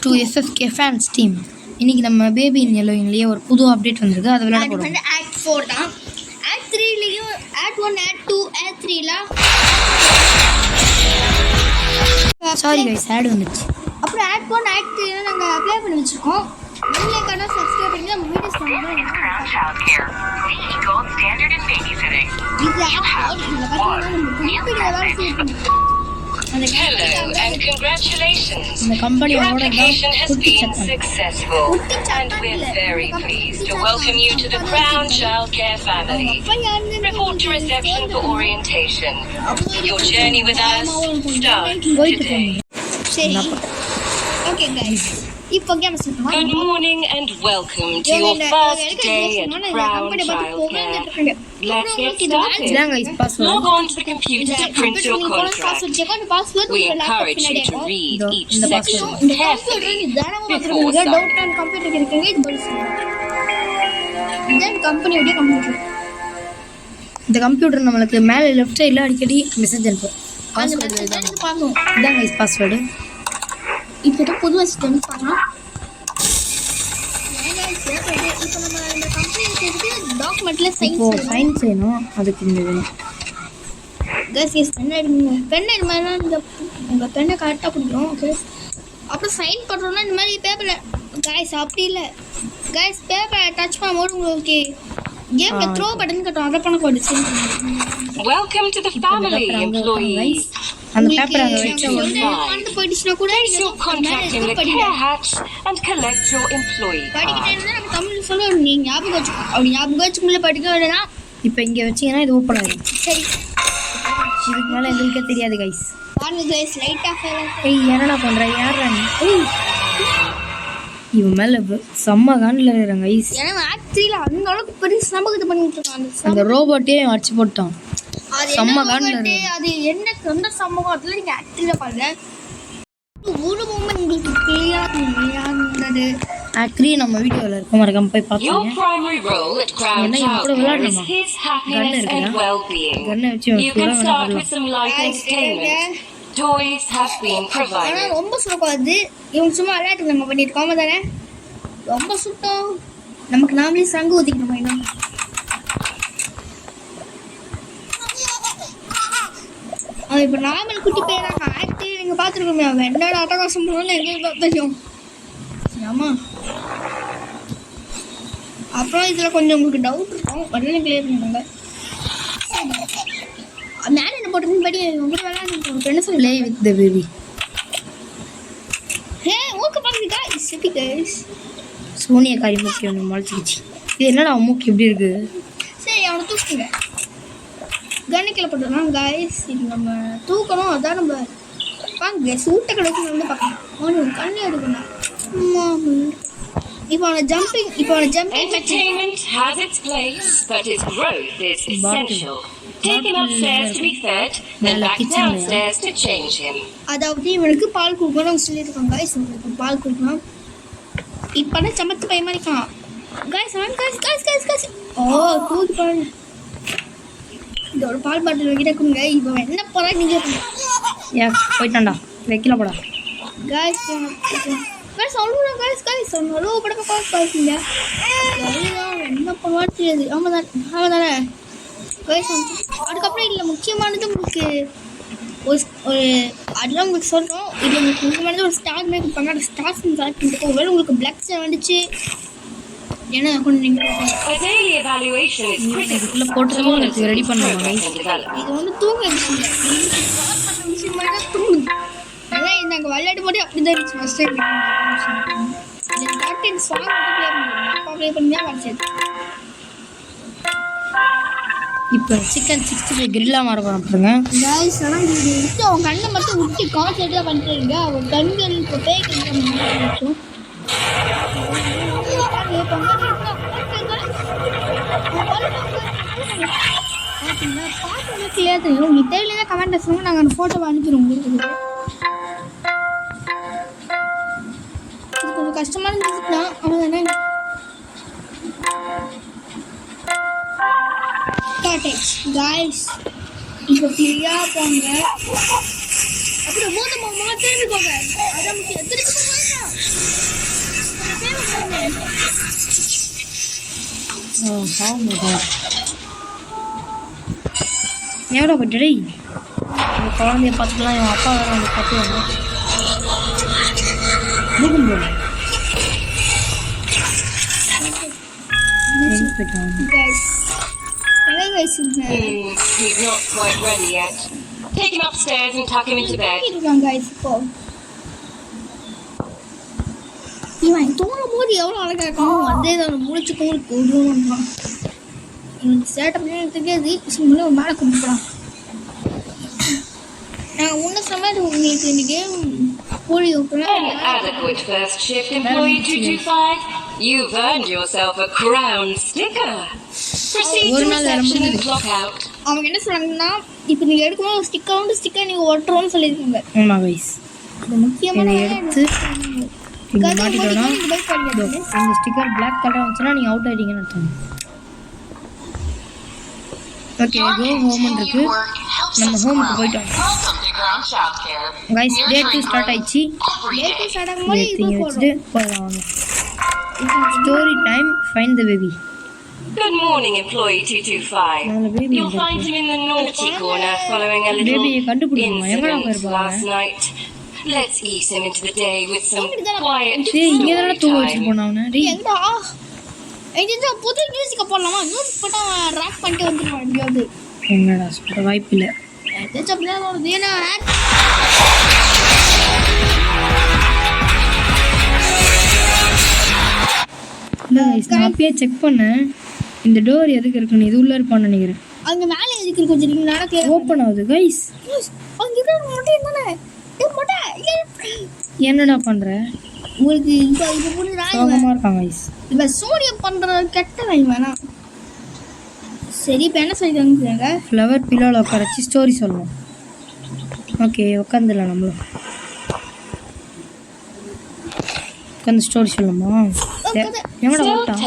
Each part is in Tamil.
To SSK fans team. இன்னைக்கு நம்ம பேபி இன் எல்லோயின்லேயே ஒரு புது அப்டேட் வந்திருக்கு. அதை விளையாட போகிறோம். வந்து ஆக்ட் 4 தான். ஆக்ட் 3லயும் ஆக்ட் 1 ஆக்ட் 2 ஆக்ட் 3ல சாரி கைஸ், ஆட் வந்துச்சு. அப்புறம் ஆக்ட் 1 ஆக்ட் 3ல நாங்க அப்ளை பண்ணி வச்சிருக்கோம். நீங்க சப்ஸ்கிரைப் பண்ணி நம்ம வீடியோஸ் பண்ணுங்க. Hello and congratulations. Your application has been successful and we're very pleased to welcome you to the Crown Childcare family. Report to reception for orientation. Your journey with us starts today. Okay guys. Good morning and welcome to your first day at Crown Childcare. Let's get started. Log on to the computer to print your contract. We encourage you to read each section carefully before signing. இந்த கம்ப்யூட்டர் நம்மளுக்கு மேலே லெஃப்ட் சைடில் அடிக்கடி மெசேஜ் அனுப்பும். இதான் கைஸ் பாஸ்வேர்டு. இப்போ தான் புது வச்சுட்டு பண்ணலாம். இப்போ நம்ம இந்த கம்பெனி டாக்குமெண்ட்ல சைன் செய்யணும். அதுக்கு இந்த வேணும் கேஸ் பென் எடுங்க. பென் இந்த மாதிரி இந்த உங்கள் பெண்ணை கரெக்டாக பிடிக்கும். ஓகே, அப்புறம் சைன் பண்ணுறோம்னா இந்த மாதிரி பேப்பரில் கைஸ் அப்படி இல்லை கைஸ், பேப்பரை டச் பண்ணும்போது உங்களுக்கு கேம்ல த்ரோ பட்டன் கட்டும். அதை பண்ண போடுச்சு. Welcome to the family, employees. அந்த பேப்பர் அங்க வெச்சு வந்து போயிடுச்சுனா கூட place your contract in the care hatch and collect your employee படிக்கிட்டே இருந்தா நம்ம தமிழ்ல சொல்லுவோம். நீங்க ஞாபகம் வச்சுக்கோ. அப்படி ஞாபகம் வச்சுக்குள்ள படிக்க வேண்டாம். இப்போ இங்க வெச்சீங்கன்னா இது ஓபன் ஆகும். சரி, இதுக்கு மேல எங்களுக்கே தெரியாது கைஸ். பாருங்க கைஸ், லைட்டா ஃபேல் ஆகுது. ஏய் என்னடா பண்ற? யாரா நீ? இவன் மேல செம்ம கான்ல இருக்காங்க கைஸ். ஏன்னா ஆக்ட் 3ல அந்த அளவுக்கு பெருசு நமக்கு இது பண்ணிட்டு இருக்காங்க. அந்த ரோபோட்டே அடிச்சு போட்டான். செம்ம கான்ல இருக்கு. அது என்ன சொந்த சமூகம் அதுல நீங்க ஆக்ட் 3ல பாருங்க. ஒரு மூமெண்ட் உங்களுக்கு கிளியரா இருந்தது. ஆக்ட் 3 நம்ம வீடியோல இருக்கு, மறக்காம போய் பாருங்க. Your primary role at Crown Childcare is his happiness and well-being. You can start with some light entertainment. Toys have been provided. ரொம்ப சுத்தமாது. இவங்க சும்மா விளையாட்டு நம்ம பண்ணிருக்கோம் தானே. ரொம்ப சுத்தம். நமக்கு நாமளே சங்கு ஊத்திக்கணும். இன்னும் அது இப்போ நார்மல் குட்டி பேராக ஆக்ட் நீங்கள் பார்த்துருக்கோமே. அவன் என்னோட அட்டகாசம் பண்ணணும்னு எங்களுக்கு தெரியும். ஆமாம், அப்புறம் இதில் கொஞ்சம் உங்களுக்கு டவுட் இருக்கும், உடனே கிளியர் பண்ணுவாங்க. மேலே என்ன போட்டுருன்னு படி உங்களுக்கு விளையாண்டு என்ன சொல்லி வித் த பேபி. ஓகே பாருங்க கைஸ். எப்படி கைஸ் சோனியா காரி மூக்கி ஒன்று முளைச்சிக்கிச்சு. இது என்னடா மூக்கி எப்படி இருக்கு? சரி, அவனை தூக்குங்க. கண்ணிக்கில் போட்டுருக்கான் கைஸ். இது நம்ம தூக்கணும். அதான் நம்ம வாங்க சூட்டை கிடைச்சி வந்து பார்க்கலாம். அவனுக்கு கண்ணு எடுக்கணும். இப்போ அவனை jumping Entertainment has its place, but its growth is essential. Take him upstairs to be fed, then back downstairs to change him. அதாவது இவனுக்கு பால் கொடுக்கணும் சொல்லியிருக்காங்க கைஸ். இவனுக்கு பால் கொடுக்கணும். இப்போ சமத்து பையமா இருக்கான் கைஸ். கைஸ் ஓ தூக்கி பாருங்க. இந்த ஒரு பால் பாட்டில் வைக்கிட்ட கொடுங்க. இப்போ என்ன போறா நீங்க போயிட்டான்டா, வைக்கல போடா கைஸ். சொல்லுங்க கைஸ் சொன்னோ படக்க பாருங்க. என்ன பண்ணுவான்னு தெரியாது. ஆமாம் தானே கைஸ். அதுக்கப்புறம் இதில் முக்கியமானது உங்களுக்கு ஒரு அதெல்லாம் உங்களுக்கு சொல்லணும். இதில் உங்களுக்கு முக்கியமானது ஒரு ஸ்டார் மாதிரி கொடுப்பாங்க. அந்த ஸ்டார்ஸ் செலக்ட் பண்ணிட்டு ஒருவேளை உங்களுக்கு பிளாக் ஸ்டார் வந்துச்சு என்ன கொண்டு நீங்கள் போட்டு ரெடி பண்ணுவாங்க. இது வந்து தூங்க விஷயம் தூங்குது. அதான் நாங்கள் விளையாட்டு போட்டு அப்படி தான் இருந்துச்சு ஃபஸ்ட் டைம். சாங் ப்ளே பண்ணி தான் வரைச்சது. இப்போ சிக்கன் 65 கிரில்லா மாற போகிறோம் பாருங்க கைஸ். ஆனால் இது விட்டு அவன் கண்ணை மட்டும் விட்டு கான்சென்ட்ரேட்டாக பண்ணிட்டுருங்க. அவன் கண்கள் இப்போ பேய்க்கு பாட்டு கிளியர் தெரியும். உங்களுக்கு தெரியல கமெண்ட் சொல்லுங்க, நாங்கள் அந்த ஃபோட்டோவை அனுப்பிடுவோம் உங்களுக்கு. இது கொஞ்சம் கஷ்டமான மியூசிக் தான், அவ்வளோதானே. கைஸ் இப்போ ஃப்ரீயாக போங்க. அப்புறம் மூணு மாமா திரும்பி போங்க. அதான் முக்கியம். திரும்பி போங்க. எவ்வளோ போயிட்டு டேய் அந்த குழந்தைய பார்த்துக்கலாம் என் அப்பா வேறு வந்து பார்த்துவாங்க போயிட்டான் He's not quite ready yet. Take him upstairs and tuck him into bed. இவன் தூங்கும் போது எவ்வளோ அழகாக இருக்கும் அதே தான் முடிச்சு கூடுவான் இவன் சேட்டை பண்ணி தெரியாது சிம்மில் மேலே கூப்பிடலாம் நாங்கள் முன்ன சமையல் உங்களுக்கு இன்னைக்கு கோழி An adequate first shift, employee 225. You've earned yourself a crown sticker. Proceed to reception and clock out. அவங்க என்ன சொல்கிறாங்கன்னா இப்போ நீங்கள் எடுக்கணும் ஸ்டிக்கர் நீங்கள் ஒட்டுறோன்னு சொல்லியிருக்காங்க. ஆமாம் கைஸ் இது முக்கியமான எடுத்து இங்கே மாட்டிட்டோன்னா இந்த ஸ்டிக்கர் பிளாக் கலர் வந்துச்சுன்னா நீங்கள் அவுட் ஆகிட்டீங்கன்னு அர்த்தம். ஓகே கோ ஹோம்னு இருக்கு நம்ம ஹோமுக்கு போயிட்டோம் கைஸ் டே 2 ஸ்டார்ட் ஆயிடுச்சு வச்சுட்டு போகலாம் வாங்க story time find the baby. Good morning, employee 225. You'll find him in the naughty corner following a little incident last night. Let's ease him into the day with some quiet story time. எங்கடா எங்க புது மியூசிக் போடலாமா மியூசிக் போட்டா ராக் பண்ணிட்டு வந்துருவான் எங்கயாவது என்னடா சொல்ற வாய்ப்பு இல்ல ஏதாச்சும் அப்படியே வருது ஏன்னா நான் அப்பயே செக் பண்ணேன் இந்த டோர் எதுக்கு இருக்குன்னு இது உள்ள இருப்பான்னு நினைக்கிறேன் அங்க மேலே எதுக்கு இருக்கு கொஞ்சம் நீங்க நடக்க ஓபன் ஆகுது கைஸ் அங்க இருக்க மொட்டை என்னடா ஏ மொட்டை என்னடா பண்ற உங்களுக்கு இது புரியுதா சோகமா இருக்காங்க கைஸ் இவ சூரிய பண்ற கெட்டவன் வேணா சரி இப்போ என்ன சொல்லிருக்காங்க ஃப்ளவர் பில்லோல உட்காரச்சு ஸ்டோரி சொல்லணும் ஓகே உட்காந்துடலாம் நம்மளும் உட்காந்து ஸ்டோரி சொல்லணுமா எங்கடா ஓட்டான்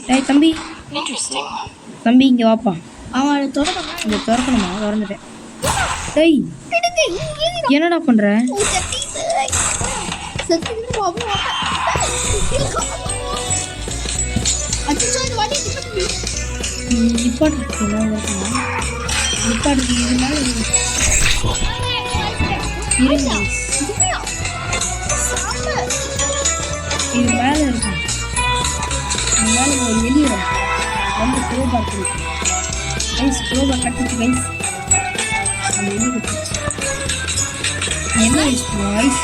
டேய் தம்பி தம்பி இங்கே வாப்பா அவன் இங்கே திறக்கணுமா திறந்துட்டேன் டேய் என்னடா பண்ணுற இது மேலே இருக்கும் மேலே ஒரு வெளியே ரொம்ப ஸ்லோபாக இருக்குது கைஸ் ஸ்லோபாக கட்டிச்சு கைஸ் அந்த வெளியே கட்டிச்சு என்ன யூஸ் பண்ணுவோம் கைஸ்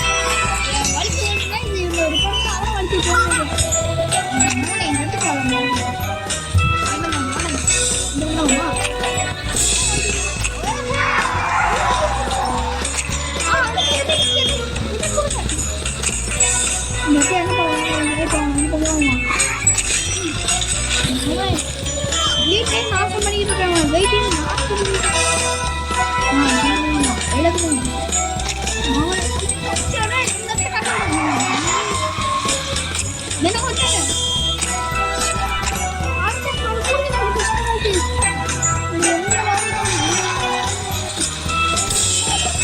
நாசம் பண்ணிட்டு இருக்காங்க வெயிட்டிங்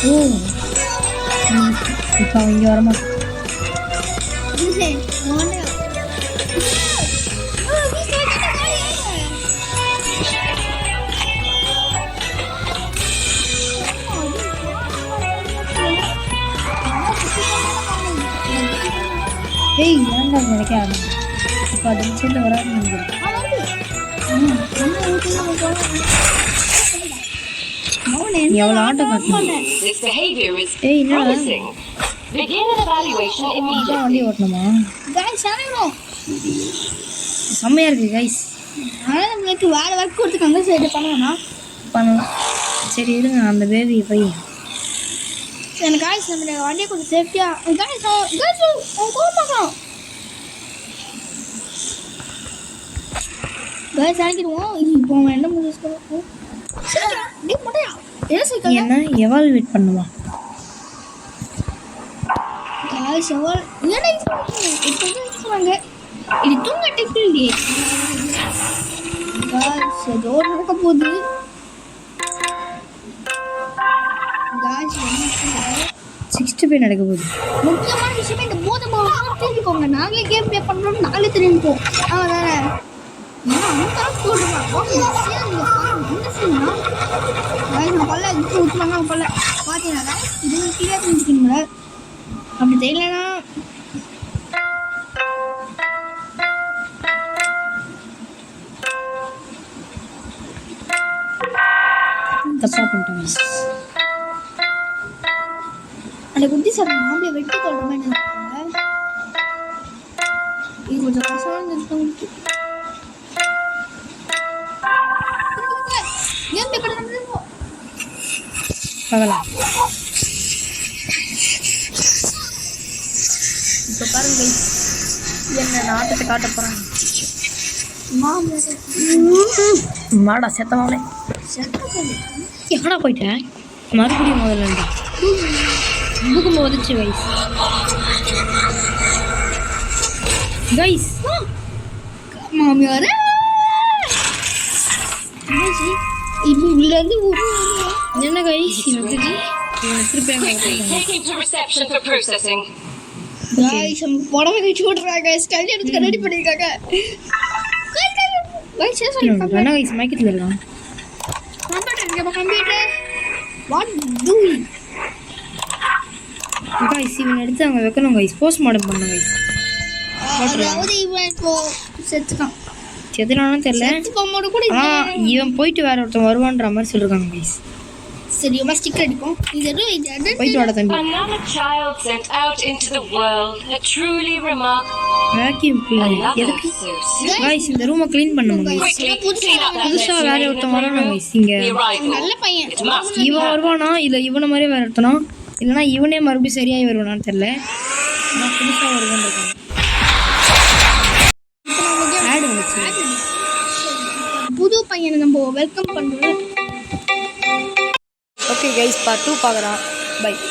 ஓ இப்போ அவன் இங்கே வரமாட்டான் ஏய் ஏன்டா நினைக்காது இப்போ அது நிச்சயத்தில் வராது நினைக்கிறேன் எவ்வளோ ஆட்டம் காட்டணும் ஏய் என்னடா வண்டி ஓட்டணுமா செம்மையாக இருக்குது கைஸ் நம்மளுக்கு வேறு ஒர்க் கொடுத்துருக்காங்க சரி பண்ணலாம் சரி இருங்க அந்த பேபியை போய் எனக்கு காய்ஸ் நம்ம வண்டியை கொஞ்சம் சேஃப்டியாக காய்ஸ் கோமாக்கலாம் காய்ஸ் அனுப்பிடுவோம் இப்போ அவன் என்ன முடிச்சு பண்ணுவோம் என்ன எவால்வேட் பண்ணுமா காய்ஸ் எவால் என்ன இப்போ சொன்னாங்க இது தூங்க டெக்னிக் இல்லையே காய்ஸ் ஏதோ நடக்க போகுது காய்ஸ் 65 நடக்க போகுது முக்கியமான விஷயம் இந்த போதை தெரிஞ்சுக்கோங்க நாங்களே கேம் ப்ளே பண்ணுறோம் நாங்களே தெரிஞ்சுப்போம் அதானே ஏன்னா அந்த அளவுக்கு போடுறான் நான் கொல்ல விட்டு விட்டுவாங்க கொல்ல பார்த்தீங்கன்னா இது கீழே செஞ்சுக்கணுங்கள அப்படி தெரியலன்னா தப்பா பண்ணிட்டேன். அந்த குட்டி சார் அப்படியே வெட்டி கொள்ற மாதிரி இருக்காங்க. இது கொஞ்சம் கஷ்டமான இருக்கு. ஏன் பேப்பர் நம்ம பார்க்கலாம். இப்போ பாருங்க என்ன நாட்டத்தை காட்ட போகிறாங்க. மாடா செத்தமாவளே எங்கடா போயிட்டேன் மறுபடியும் முதல்ல இருந்து புக்கு வந்துச்சு கைஸ். கைஸ் மாமியார இப்போ உள்ள இருந்து என்ன கைஸ் வந்துச்சு திருப்பி Taking to reception for processing. Guys हम बड़ा में छोड़ रहा है गाइस कल எடுத்து ரெடி பண்ணிருக்காங்க गाइस गाइस என்ன கைஸ் மைக்கத்துல இருக்கான் கம்ப்யூட்டர் இங்க கம்ப்யூட்டர் வாட் டு கைஸ் இவன் எடுத்து அங்கே வைக்கணும் கைஸ் போஸ்ட் மார்டம் பண்ணணும் கைஸ். அதாவது இவன் இப்போ செத்துக்கான் எதுனாலும் தெரியல செத்து போம்போது கூட ஆனால் இவன் போயிட்டு வேற ஒருத்தன் வருவான்ற மாதிரி சொல்லிருக்காங்க கைஸ். சரி நம்ம ஸ்டிக்கர் அடிப்போம் இது போயிட்டு வாட தம்பி. Another child sent out into the world. A truly remarkable. Vacuum cleaner எதுக்கு So soon. கைஸ் இந்த ரூமை க்ளீன் பண்ணுங்க guys. Quickly clean up that புதுசா mess வேற you made ஒருத்தன் வரணும் before கைஸ் இங்க. the arrival. நல்ல பையன் It must. இவன் வருவானா இல்லை இவனை மாதிரியே வேற ஒருத்தனா இல்லைனா இவனே மறுபடியும் சரியாகி வருவானான்னு தெரியல. நான் புதுசாக வருவேன் இருக்கேன். ஆட் வந்துச்சு. புது பையனை நம்ம வெல்கம் பண்றோம். ஓகே கைஸ் பார்ட் 2 பார்க்குறான். பை.